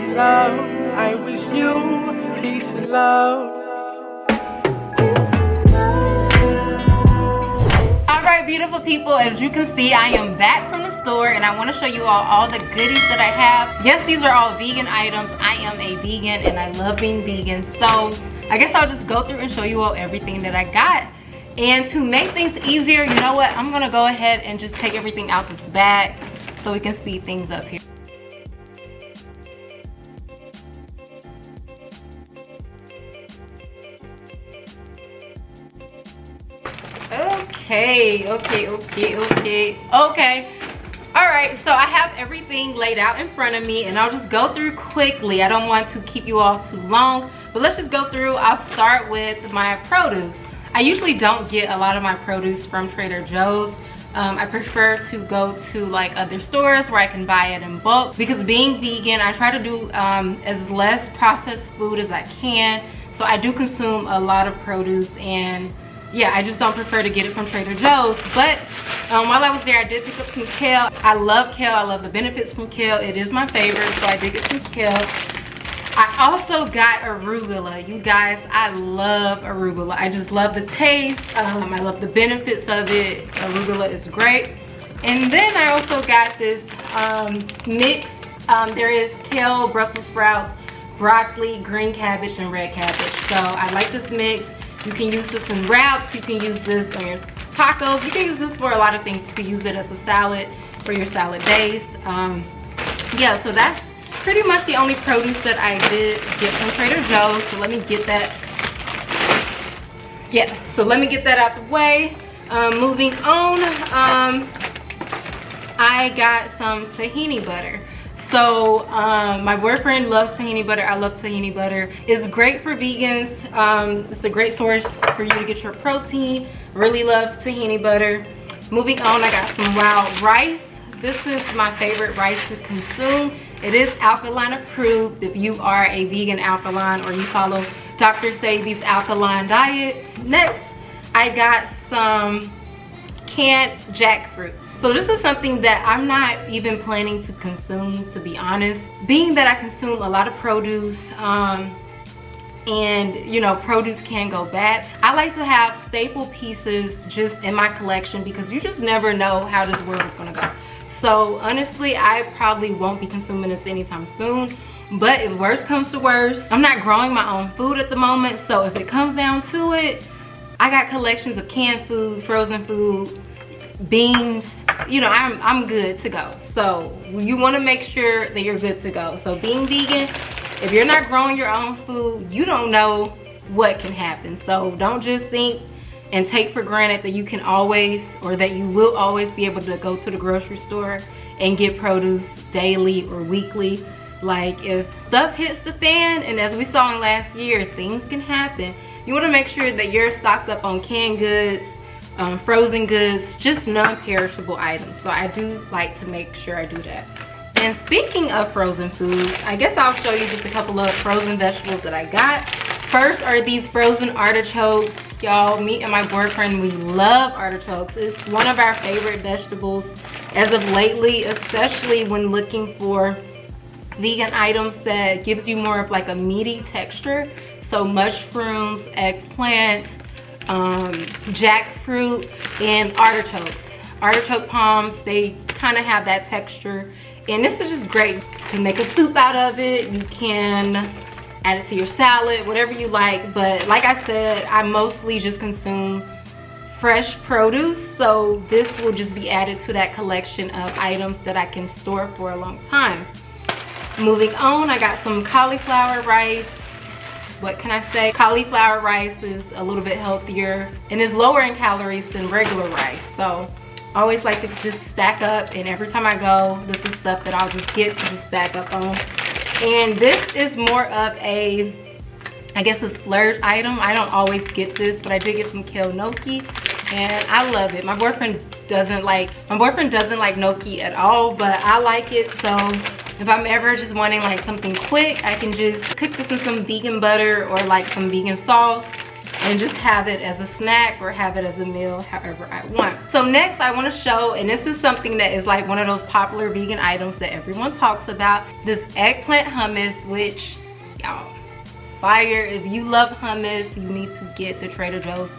and love. I wish you peace and love. Alright, beautiful people, as you can see, I am back from the store and I want to show you all the goodies that I have. Yes, these are all vegan items. I am a vegan and I love being vegan, so I guess I'll just go through and show you all everything that I got. And to make things easier, you know what, I'm gonna go ahead and just take everything out this bag so we can speed things up here. Okay. All right, so I have everything laid out in front of me and I'll just go through quickly. I don't want to keep you all too long, but let's just go through. I'll start with my produce. I usually don't get a lot of my produce from Trader Joe's. I prefer to go to like other stores where I can buy it in bulk, because being vegan, I try to do as less processed food as I can. So I do consume a lot of produce, and yeah, I just don't prefer to get it from Trader Joe's. But while I was there, I did pick up some kale. I love kale. I love the benefits from kale. It is my favorite, so I did get some kale. I also got arugula. You guys, I love arugula. I just love the taste. I love the benefits of it. Arugula is great. And then I also got this mix. There is kale, Brussels sprouts, broccoli, green cabbage, and red cabbage. So I like this mix. You can use this in wraps, you can use this on your tacos, you can use this for a lot of things. You can use it as a salad for your salad days. Yeah, so that's pretty much the only produce that I did get from Trader Joe's. So let me get that. Yeah, so let me get that out the way. Moving on, I got some tahini butter. So my boyfriend loves tahini butter. I love tahini butter. It's great for vegans. It's a great source for you to get your protein. Really love tahini butter. Moving on, I got some wild rice. This is my favorite rice to consume. It is alkaline approved if you are a vegan alkaline or you follow Dr. Sebi's alkaline diet. Next, I got some canned jackfruit. So this is something that I'm not even planning to consume, to be honest. Being that I consume a lot of produce, and you know, produce can go bad, I like to have staple pieces just in my collection, because you just never know how this world is gonna go. So honestly, I probably won't be consuming this anytime soon. But if worse comes to worse, I'm not growing my own food at the moment, so if it comes down to it, I got collections of canned food, frozen food, beans. You know, I'm good to go. So you want to make sure that you're good to go. So being vegan, if you're not growing your own food, you don't know what can happen. So don't just think and take for granted that you can always, or that you will always be able to go to the grocery store and get produce daily or weekly. Like, if stuff hits the fan, and as we saw in last year, things can happen. You want to make sure that you're stocked up on canned goods, frozen goods, just non-perishable items. So I do like to make sure I do that. And speaking of frozen foods, I guess I'll show you just a couple of frozen vegetables that I got. First are these frozen artichokes. Y'all, me and my boyfriend, we love artichokes. It's one of our favorite vegetables as of lately, especially when looking for vegan items that gives you more of like a meaty texture. So mushrooms, eggplant, jackfruit, and artichokes. Artichoke palms, they kind of have that texture, and this is just great. You can make a soup out of it, you can add it to your salad, whatever you like. But like I said, I mostly just consume fresh produce, so this will just be added to that collection of items that I can store for a long time. Moving on, I got some cauliflower rice. What can I say? Cauliflower rice is a little bit healthier and is lower in calories than regular rice. So I always like to just stack up, and every time I go, this is stuff that I'll just get to just stack up on. And this is more of a, I guess, a splurge item. I don't always get this, but I did get some Kale Gnocchi and I love it. My boyfriend doesn't like gnocchi at all, but I like it. So if I'm ever just wanting like something quick, I can just cook this in some vegan butter or like some vegan sauce and just have it as a snack or have it as a meal, however I want. So next I want to show, and this is something that is like one of those popular vegan items that everyone talks about, this eggplant hummus, which y'all, fire. If you love hummus, you need to get the Trader Joe's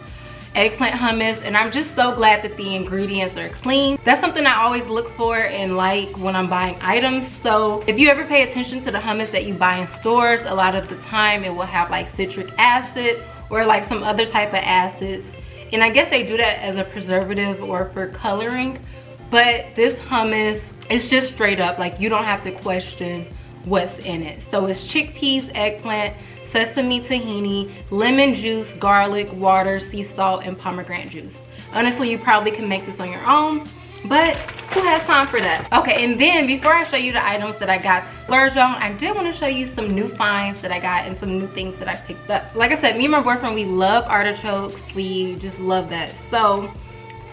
eggplant hummus, and I'm just so glad that the ingredients are clean. That's something I always look for and like when I'm buying items. So if you ever pay attention to the hummus that you buy in stores, a lot of the time it will have like citric acid or like some other type of acids, and I guess they do that as a preservative or for coloring. But this hummus is just straight up, like you don't have to question what's in it. So it's chickpeas, eggplant, sesame, tahini, lemon juice, garlic, water, sea salt, and pomegranate juice. Honestly, you probably can make this on your own, but who has time for that? Okay, and then before I show you the items that I got to splurge on, I did want to show you some new finds that I got and some new things that I picked up. Like I said, me and my boyfriend, we love artichokes. We just love that. So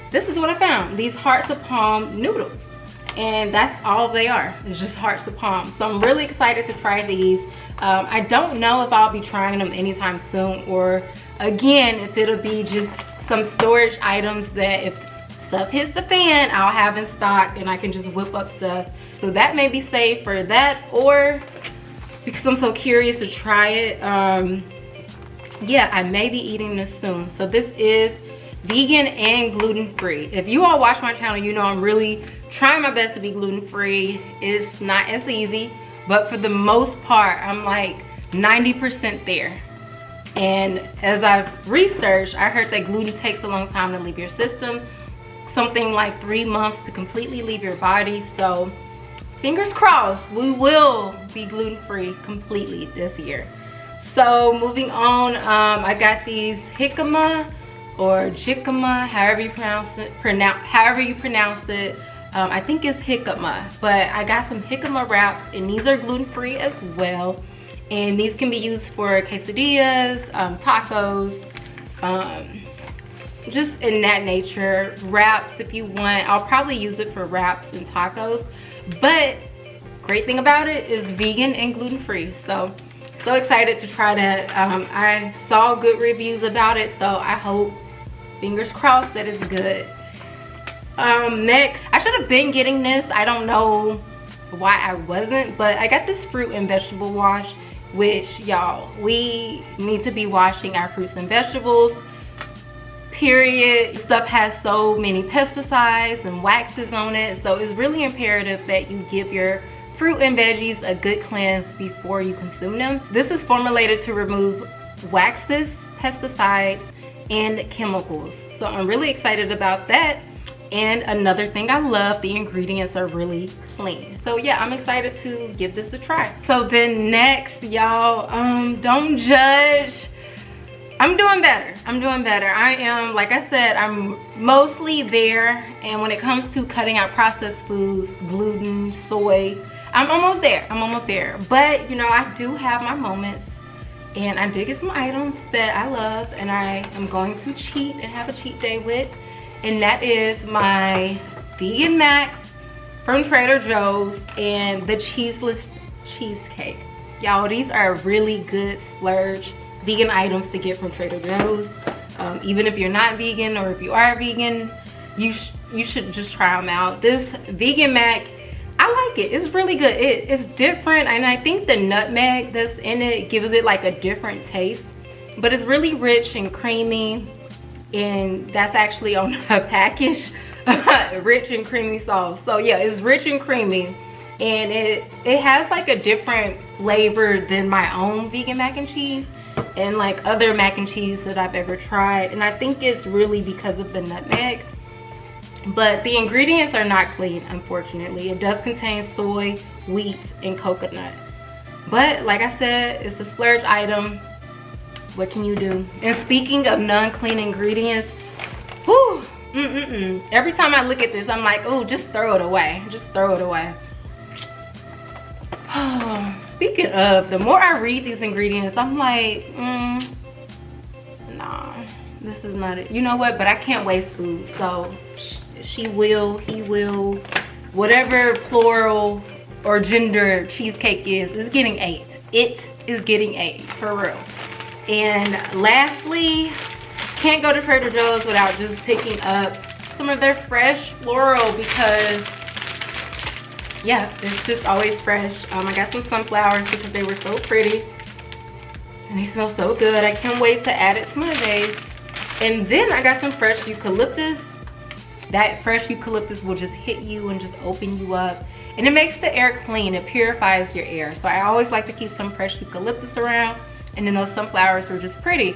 this is what I found. These hearts of palm noodles. And that's all they are. It's just hearts of palm. So I'm really excited to try these. I don't know if I'll be trying them anytime soon, or again, if it'll be just some storage items that if stuff hits the fan, I'll have in stock and I can just whip up stuff. So that may be saved for that, or because I'm so curious to try it. Yeah, I may be eating this soon. So this is vegan and gluten-free. If you all watch my channel, you know I'm really trying my best to be gluten-free. It's not as easy, but for the most part, I'm like 90% there. And as I've researched, I heard that gluten takes a long time to leave your system, something like 3 months to completely leave your body. So fingers crossed, we will be gluten-free completely this year. So moving on, I got these jicama or Jicama, however you pronounce it. I think it's jicama, but I got some Jicama Wraps, and these are gluten-free as well. And these can be used for quesadillas, tacos, just in that nature. Wraps if you want. I'll probably use it for wraps and tacos. But great thing about it is vegan and gluten-free. So excited to try that. I saw good reviews about it, so I hope, fingers crossed, that it's good. Next, I should have been getting this. I don't know why I wasn't, but I got this fruit and vegetable wash, which y'all, we need to be washing our fruits and vegetables, period. Stuff has so many pesticides and waxes on it, so it's really imperative that you give your fruit and veggies a good cleanse before you consume them. This is formulated to remove waxes, pesticides, and chemicals, so I'm really excited about that. And another thing I love, the ingredients are really clean. So yeah, I'm excited to give this a try. So then next, y'all, don't judge. I'm doing better. I am, like I said, I'm mostly there. And when it comes to cutting out processed foods, gluten, soy, I'm almost there. But you know, I do have my moments. And I did get some items that I love and I am going to cheat and have a cheat day with. And that is my vegan mac from Trader Joe's and the cheeseless cheesecake. Y'all, these are really good splurge vegan items to get from Trader Joe's. Even if you're not vegan, or if you are vegan, you should just try them out. This vegan mac, I like it. It's really good. It's different, and I think the nutmeg that's in it gives it like a different taste. But it's really rich and creamy. And that's actually on a package, rich and creamy sauce. So yeah, it's rich and creamy, and it has like a different flavor than my own vegan mac and cheese and like other mac and cheese that I've ever tried. And I think it's really because of the nutmeg. But the ingredients are not clean, unfortunately. It does contain soy, wheat, and coconut. But like I said, it's a splurge item. What can you do? And speaking of non-clean ingredients, whew, every time I look at this, I'm like, oh, just throw it away. Just throw it away. Speaking of, the more I read these ingredients, I'm like, nah, this is not it. You know what? But I can't waste food. So she will, he will, whatever plural or gender cheesecake is getting 8. It is getting 8, for real. And lastly, can't go to Trader Joe's without just picking up some of their fresh floral because yeah, it's just always fresh. I got some sunflowers because they were so pretty and they smell so good. I can't wait to add it to my vase. And then I got some fresh eucalyptus. That fresh eucalyptus will just hit you and just open you up, and it makes the air clean. It purifies your air. So I always like to keep some fresh eucalyptus around, and then those sunflowers were just pretty.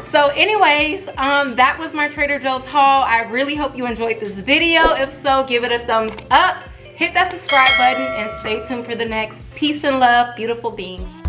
So anyways, that was my Trader Joe's haul. I really hope you enjoyed this video. If so, give it a thumbs up, hit that subscribe button, and stay tuned for the next. Peace and love, beautiful beings.